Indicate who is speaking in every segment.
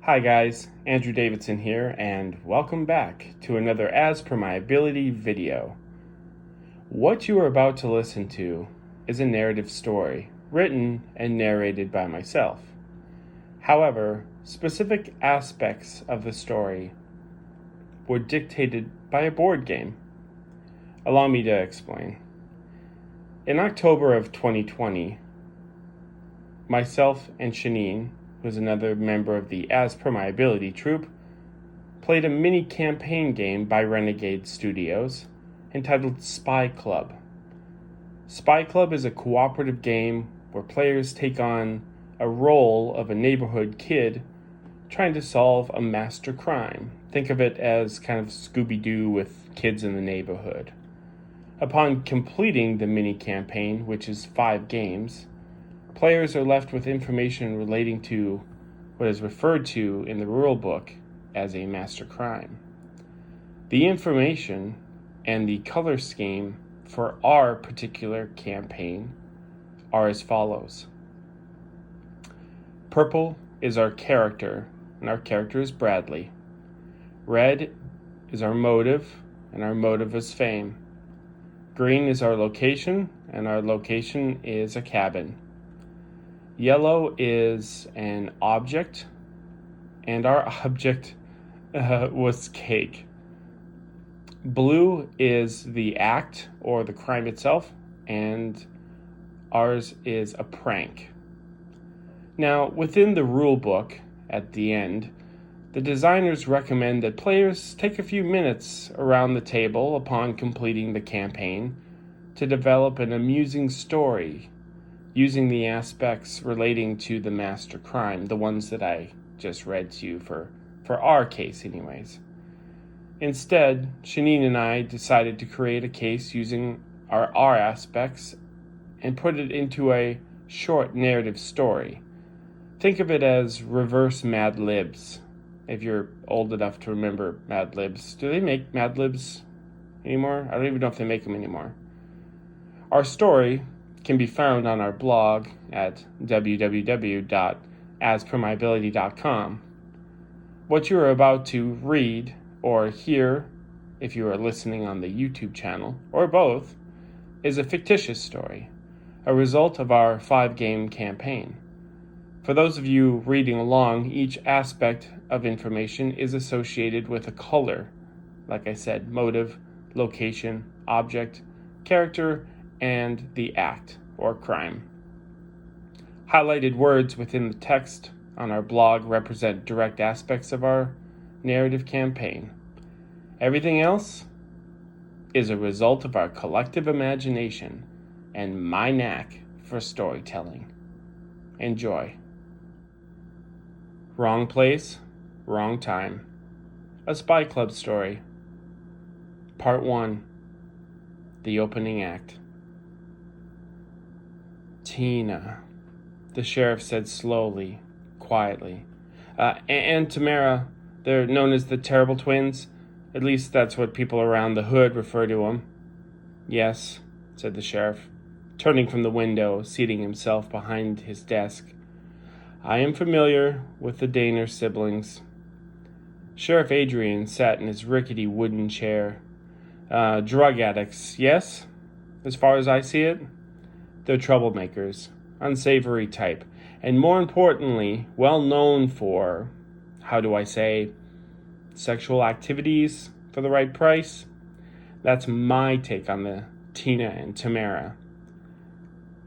Speaker 1: Hi guys, Andrew Davidson here, and welcome back to another As Per My Ability video. What you are about to listen to is a narrative story, written and narrated by myself. However, specific aspects of the story were dictated by a board game. Allow me to explain. In October of 2020, myself and Chaneen, who's another member of the As Per My Ability troupe, played a mini campaign game by Renegade Studios entitled Spy Club. Spy Club is a cooperative game where players take on a role of a neighborhood kid trying to solve a master crime. Think of it as kind of Scooby-Doo with kids in the neighborhood. Upon completing the mini campaign, which is 5 games, players are left with information relating to what is referred to in the rulebook as a master crime. The information and the color scheme for our particular campaign are as follows. Purple is our character, and our character is Bradley. Red is our motive, and our motive is fame. Green is our location, and our location is a cabin. Yellow is an object, and our object was cake. Blue is the act or the crime itself, and ours is a prank. Now, within the rule book at the end, the designers recommend that players take a few minutes around the table upon completing the campaign to develop an amusing story using the aspects relating to the master crime, the ones that I just read to you for our case anyways. Instead, Chaneen and I decided to create a case using our aspects and put it into a short narrative story. Think of it as reverse Mad Libs, if you're old enough to remember Mad Libs. Do they make Mad Libs anymore? I don't even know if they make them anymore. Our story can be found on our blog at www.aspermyability.com. What you are about to read or hear, if you are listening on the YouTube channel, or both, is a fictitious story, a result of our 5-game campaign. For those of you reading along, each aspect of information is associated with a color. Like I said, motive, location, object, character, and the act or crime. Highlighted words within the text on our blog represent direct aspects of our narrative campaign. Everything else is a result of our collective imagination and my knack for storytelling. Enjoy. Wrong place, wrong time. A Spy Club story. Part 1. The opening act. Tina, the sheriff said slowly, quietly. And Tamara, they're known as the Terrible Twins. At least that's what people around the hood refer to them. Yes, said the sheriff, turning from the window, seating himself behind his desk. I am familiar with the Danner siblings. Sheriff Adrian sat in his rickety wooden chair. Drug addicts, yes? As far as I see it? They're troublemakers, unsavory type, and more importantly, well known for, sexual activities for the right price. That's my take on the Tina and Tamara.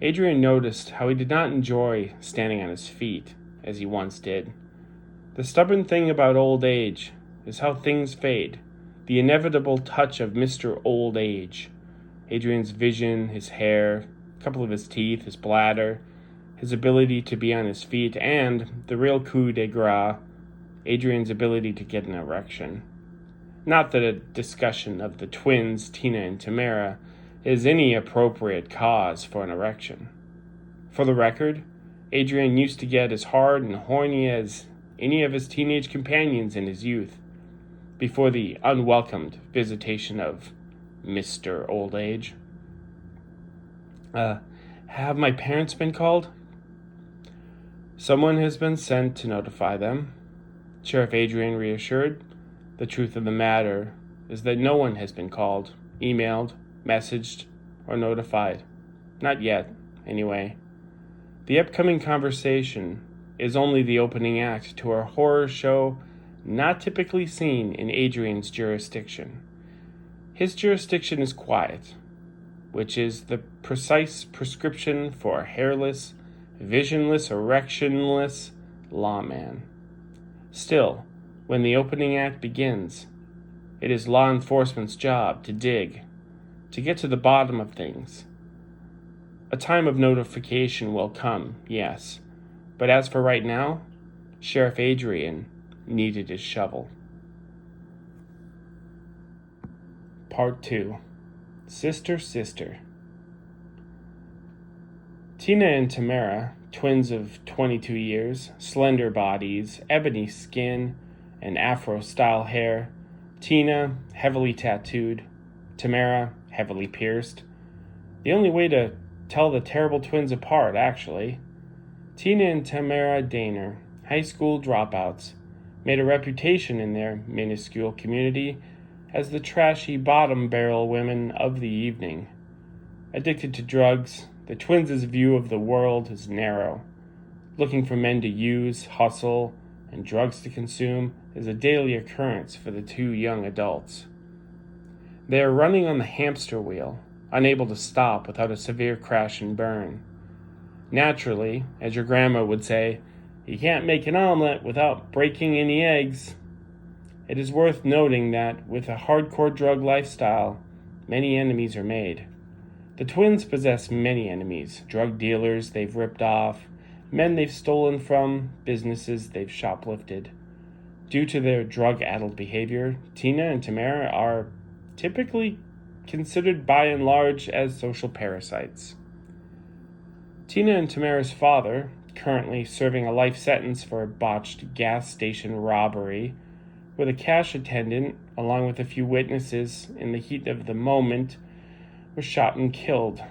Speaker 1: Adrian noticed how he did not enjoy standing on his feet, as he once did. The stubborn thing about old age is how things fade, the inevitable touch of Mr. Old Age. Adrian's vision, his hair, a couple of his teeth, his bladder, his ability to be on his feet, and the real coup de grace, Adrian's ability to get an erection. Not that a discussion of the twins, Tina and Tamara, is any appropriate cause for an erection. For the record, Adrian used to get as hard and horny as any of his teenage companions in his youth, before the unwelcomed visitation of Mr. Old Age. Have my parents been called? Someone has been sent to notify them. Sheriff Adrian reassured. The truth of the matter is that no one has been called, emailed, messaged, or notified. Not yet, anyway. The upcoming conversation is only the opening act to a horror show not typically seen in Adrian's jurisdiction. His jurisdiction is quiet, which is the precise prescription for a hairless, visionless, erectionless lawman. Still, when the opening act begins, it is law enforcement's job to dig, to get to the bottom of things. A time of notification will come, yes, but as for right now, Sheriff Adrian needed his shovel. Part 2. Sister. Tina and Tamara, twins of 22 years, slender bodies, ebony skin, and afro-style hair. Tina, heavily tattooed. Tamara, heavily pierced. The only way to tell the terrible twins apart, actually. Tina and Tamara Daner, high school dropouts, made a reputation in their minuscule community as the trashy bottom-barrel women of the evening. Addicted to drugs, the twins' view of the world is narrow. Looking for men to use, hustle, and drugs to consume is a daily occurrence for the two young adults. They are running on the hamster wheel, unable to stop without a severe crash and burn. Naturally, as your grandma would say, you can't make an omelet without breaking any eggs. It is worth noting that with a hardcore drug lifestyle, many enemies are made. The twins possess many enemies: drug dealers they've ripped off, men they've stolen from, businesses they've shoplifted. Due to their drug-addled behavior, Tina and Tamara are typically considered by and large as social parasites. Tina and Tamara's father, currently serving a life sentence for a botched gas station robbery, with a cash attendant, along with a few witnesses in the heat of the moment, was shot and killed.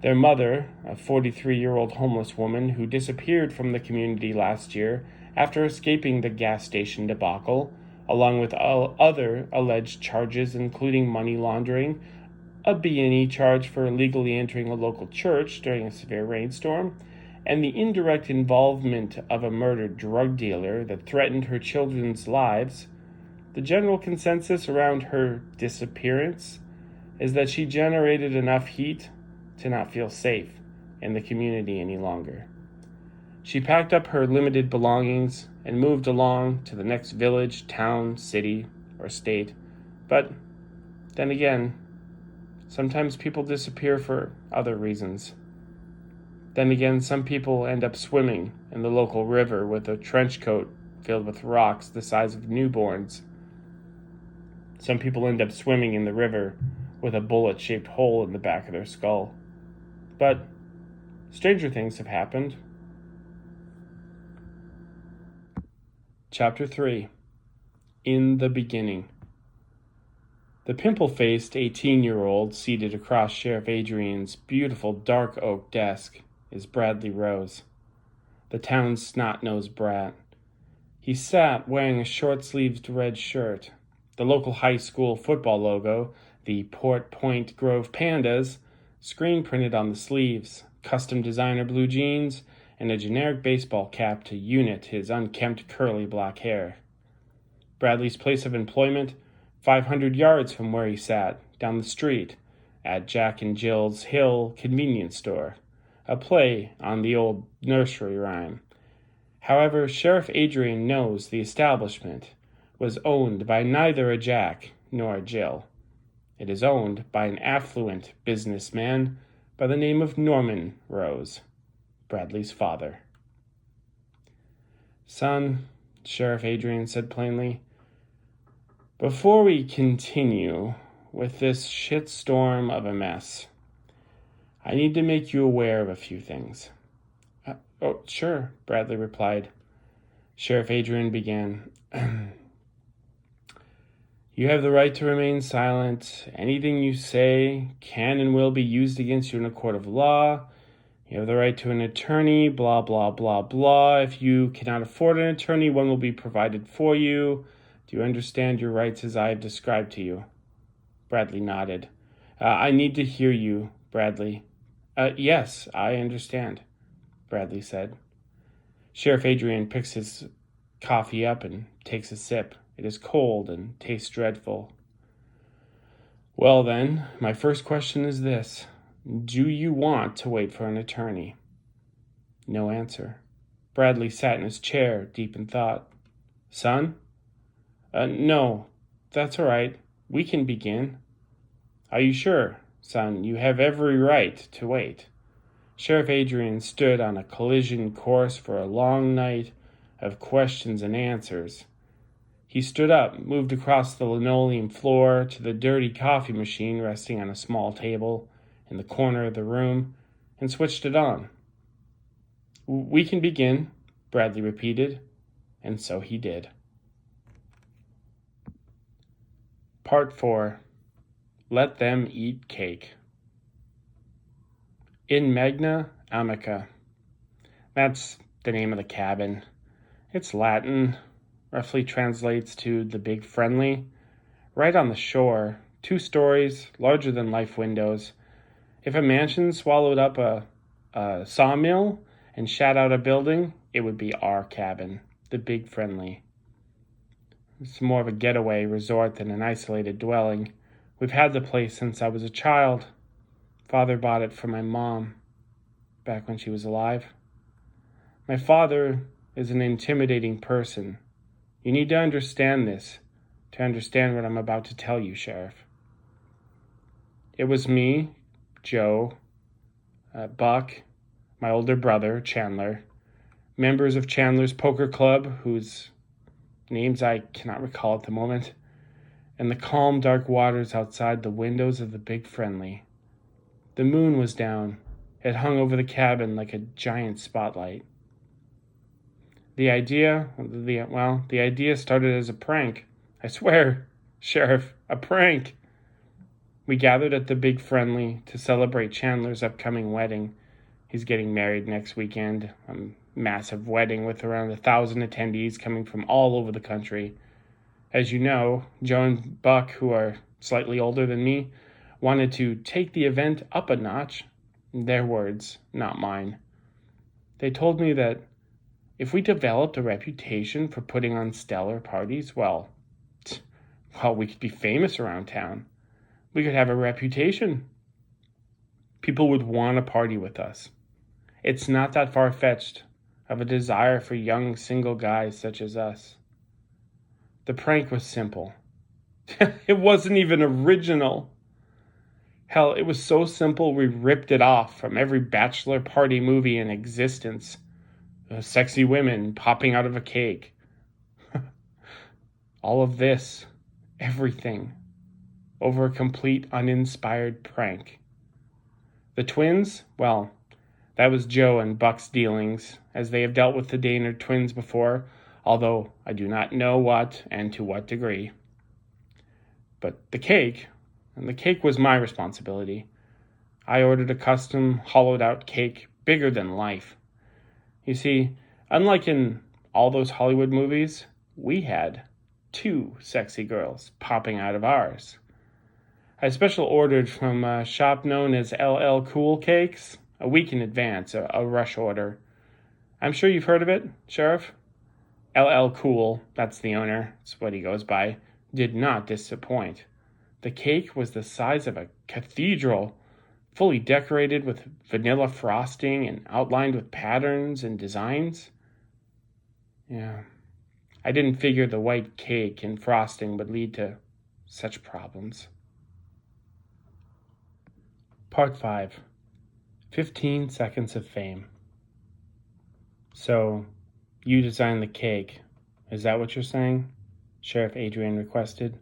Speaker 1: Their mother, a 43-year-old homeless woman who disappeared from the community last year after escaping the gas station debacle, along with other alleged charges including money laundering, a B&E charge for illegally entering a local church during a severe rainstorm, and the indirect involvement of a murdered drug dealer that threatened her children's lives. The general consensus around her disappearance is that she generated enough heat to not feel safe in the community any longer. She packed up her limited belongings and moved along to the next village, town, city, or state. But then again, sometimes people disappear for other reasons. Then again, some people end up swimming in the local river with a trench coat filled with rocks the size of newborns. Some people end up swimming in the river with a bullet-shaped hole in the back of their skull. But stranger things have happened. Chapter 3. In the Beginning. The pimple-faced 18-year-old seated across Sheriff Adrian's beautiful dark oak desk is Bradley Rose, the town's snot-nosed brat. He sat wearing a short-sleeved red shirt, the local high school football logo, the Port Point Grove Pandas, screen printed on the sleeves, custom designer blue jeans, and a generic baseball cap to unit his unkempt curly black hair. Bradley's place of employment, 500 yards from where he sat, down the street, at Jack and Jill's Hill convenience store, a play on the old nursery rhyme. However, Sheriff Adrian knows the establishment was owned by neither a Jack nor a Jill. It is owned by an affluent businessman by the name of Norman Rose, Bradley's father. "Son," Sheriff Adrian said plainly, "before we continue with this shitstorm of a mess, I need to make you aware of a few things." "Oh, sure," Bradley replied. Sheriff Adrian began. "You have the right to remain silent. Anything you say can and will be used against you in a court of law. You have the right to an attorney, blah, blah, blah, blah. If you cannot afford an attorney, one will be provided for you. Do you understand your rights as I have described to you? Bradley nodded. I need to hear you, Bradley. Yes, I understand, Bradley said. Sheriff Adrian picks his coffee up and takes a sip. It is cold and tastes dreadful. Well then, my first question is this. Do you want to wait for an attorney? No answer. Bradley sat in his chair, deep in thought. Son? No, that's all right. We can begin. Are you sure, son? You have every right to wait. Sheriff Adrian stood on a collision course for a long night of questions and answers. He stood up, moved across the linoleum floor to the dirty coffee machine resting on a small table in the corner of the room, and switched it on. We can begin, Bradley repeated, and so he did. Part 4. Let Them Eat Cake. In Magna Amica. That's the name of the cabin. It's Latin, roughly translates to the Big Friendly. Right on the shore, 2 stories, larger than life windows. If a mansion swallowed up a sawmill and shat out a building, it would be our cabin, the Big Friendly. It's more of a getaway resort than an isolated dwelling. We've had the place since I was a child. Father bought it for my mom, back when she was alive. My father is an intimidating person. You need to understand this, to understand what I'm about to tell you, Sheriff. It was me, Joe, Buck, my older brother, Chandler, members of Chandler's Poker Club, whose names I cannot recall at the moment, and the calm, dark waters outside the windows of the Big Friendly. The moon was down. It hung over the cabin like a giant spotlight. The idea started as a prank. I swear, Sheriff, a prank. We gathered at the Big Friendly to celebrate Chandler's upcoming wedding. He's getting married next weekend, a massive wedding with around 1,000 attendees coming from all over the country. As you know, Joe and Buck, who are slightly older than me, wanted to take the event up a notch. Their words, not mine. They told me that if we developed a reputation for putting on stellar parties, well, we could be famous around town. We could have a reputation. People would want to party with us. It's not that far-fetched of a desire for young single guys such as us. The prank was simple. It wasn't even original. Hell, it was so simple we ripped it off from every bachelor party movie in existence. Sexy women popping out of a cake. All of this, everything, over a complete uninspired prank. The twins, well, that was Joe and Buck's dealings, as they have dealt with the Daynard twins before, although I do not know what and to what degree. But the cake was my responsibility. I ordered a custom, hollowed-out cake bigger than life. You see, unlike in all those Hollywood movies, we had 2 sexy girls popping out of ours. I special ordered from a shop known as LL Cool Cakes a week in advance, a rush order. I'm sure you've heard of it, Sheriff. LL Cool, that's the owner, that's what he goes by, did not disappoint. The cake was the size of a cathedral, fully decorated with vanilla frosting and outlined with patterns and designs. Yeah, I didn't figure the white cake and frosting would lead to such problems. Part 5. 15 Seconds of Fame. So, you designed the cake. Is that what you're saying? Sheriff Adrian requested.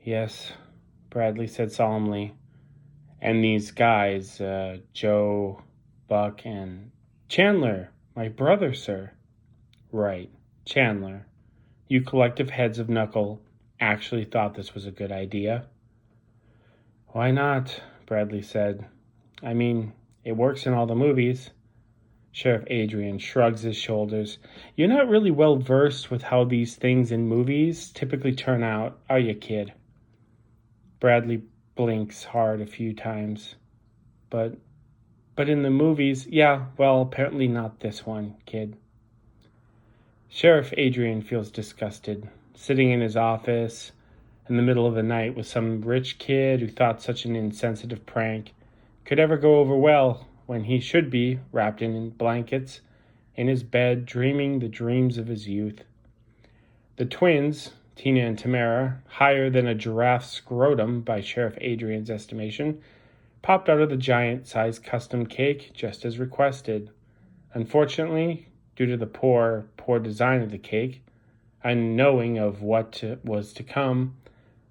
Speaker 1: Yes, Bradley said solemnly. And these guys, Joe, Buck, and Chandler, my brother, sir. Right, Chandler. You collective heads of knuckle actually thought this was a good idea? Why not? Bradley said. I mean, It works in all the movies. Sheriff Adrian shrugs his shoulders. You're not really well versed with how these things in movies typically turn out, are you, kid? Bradley blinks hard a few times. But in the movies, yeah, well, apparently not this one, kid. Sheriff Adrian feels disgusted, sitting in his office in the middle of the night with some rich kid who thought such an insensitive prank could ever go over well when he should be wrapped in blankets in his bed dreaming the dreams of his youth. The twins, Tina and Tamara, higher than a giraffe's scrotum by Sheriff Adrian's estimation, popped out of the giant-sized custom cake just as requested. Unfortunately, due to the poor design of the cake, unknowing of what was to come,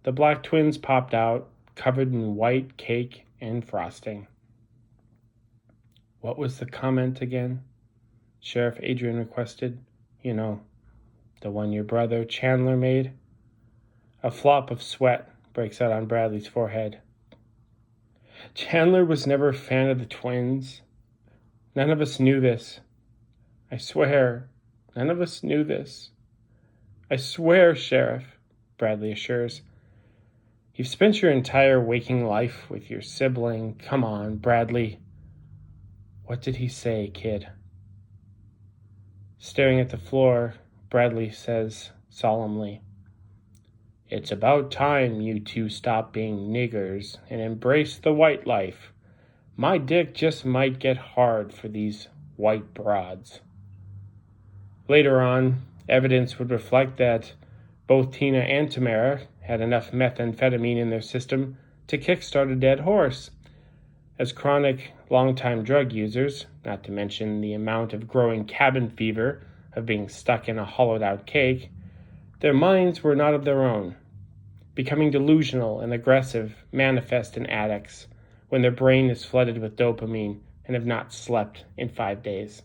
Speaker 1: the black twins popped out, covered in white cake and frosting. What was the comment again? Sheriff Adrian requested. You know, the one your brother Chandler made. A flop of sweat breaks out on Bradley's forehead. Chandler was never a fan of the twins. None of us knew this. I swear, none of us knew this. I swear, Sheriff, Bradley assures. You've spent your entire waking life with your sibling. Come on, Bradley. What did he say, kid? Staring at the floor, Bradley says solemnly, It's about time you two stop being niggers and embrace the white life. My dick just might get hard for these white broads. Later on, evidence would reflect that both Tina and Tamara had enough methamphetamine in their system to kickstart a dead horse. As chronic, long-time drug users, not to mention the amount of growing cabin fever of being stuck in a hollowed-out cake, their minds were not of their own, becoming delusional and aggressive manifest in addicts when their brain is flooded with dopamine and have not slept in 5 days.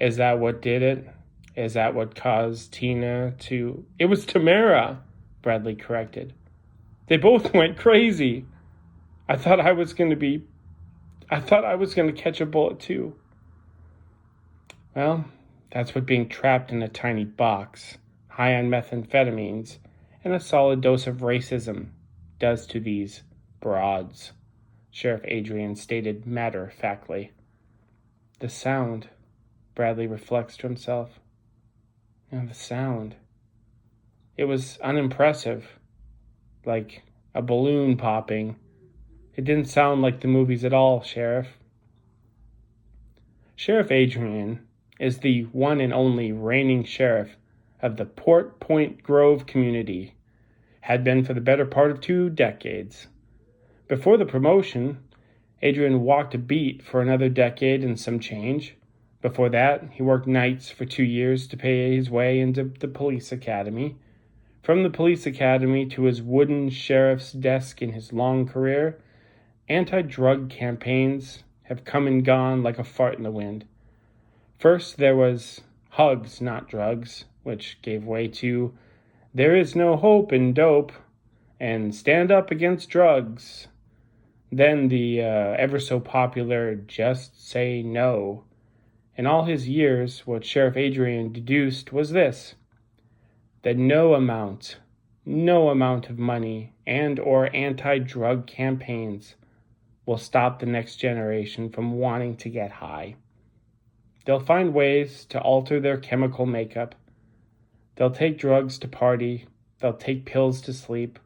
Speaker 1: Is that what did it? Is that what caused Tina to... It was Tamara, Bradley corrected. They both went crazy. I thought I was going to catch a bullet too. Well, that's what being trapped in a tiny box, high on methamphetamines, and a solid dose of racism does to these broads, Sheriff Adrian stated matter-of-factly. The sound, Bradley reflects to himself. The sound. It was unimpressive, like a balloon popping. It didn't sound like the movies at all, Sheriff. Sheriff Adrian is the one and only reigning sheriff of the Port Point Grove community, had been for the better part of 2 decades. Before the promotion, Adrian walked a beat for another decade and some change. Before that, he worked nights for 2 years to pay his way into the police academy. From the police academy to his wooden sheriff's desk in his long career, anti-drug campaigns have come and gone like a fart in the wind. First, there was Hugs, Not Drugs, which gave way to There Is No Hope in Dope and Stand Up Against Drugs. Then the ever-so-popular Just Say No. In all his years, what Sheriff Adrian deduced was this, that no amount of money and or anti-drug campaigns will stop the next generation from wanting to get high. They'll find ways to alter their chemical makeup. They'll take drugs to party. They'll take pills to sleep.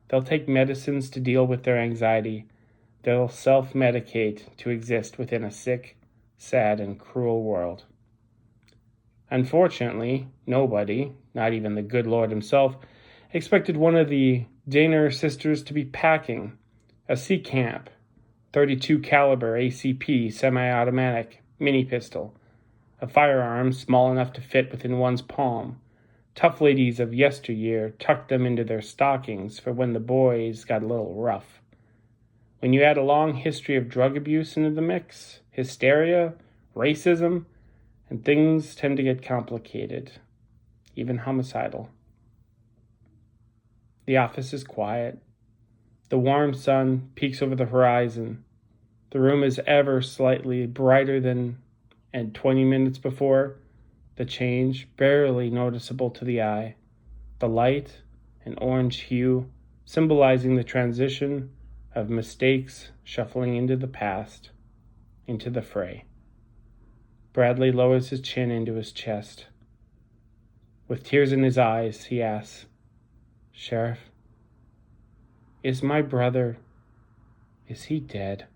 Speaker 1: They'll take medicines to deal with their anxiety. They'll self-medicate to exist within a sick, sad, and cruel world. Unfortunately, nobody, not even the good Lord himself, expected one of the Danner sisters to be packing a C-Camp 32 caliber ACP semi-automatic mini pistol, a firearm small enough to fit within one's palm. Tough ladies of yesteryear tucked them into their stockings for when the boys got a little rough. When you add a long history of drug abuse into the mix, hysteria, racism, and things tend to get complicated, even homicidal. The office is quiet. The warm sun peeks over the horizon. The room is ever slightly brighter than 20 minutes before, the change barely noticeable to the eye. The light, an orange hue, symbolizing the transition of mistakes shuffling into the past, into the fray. Bradley lowers his chin into his chest. With tears in his eyes, he asks, "Sheriff, is my brother, is he dead?"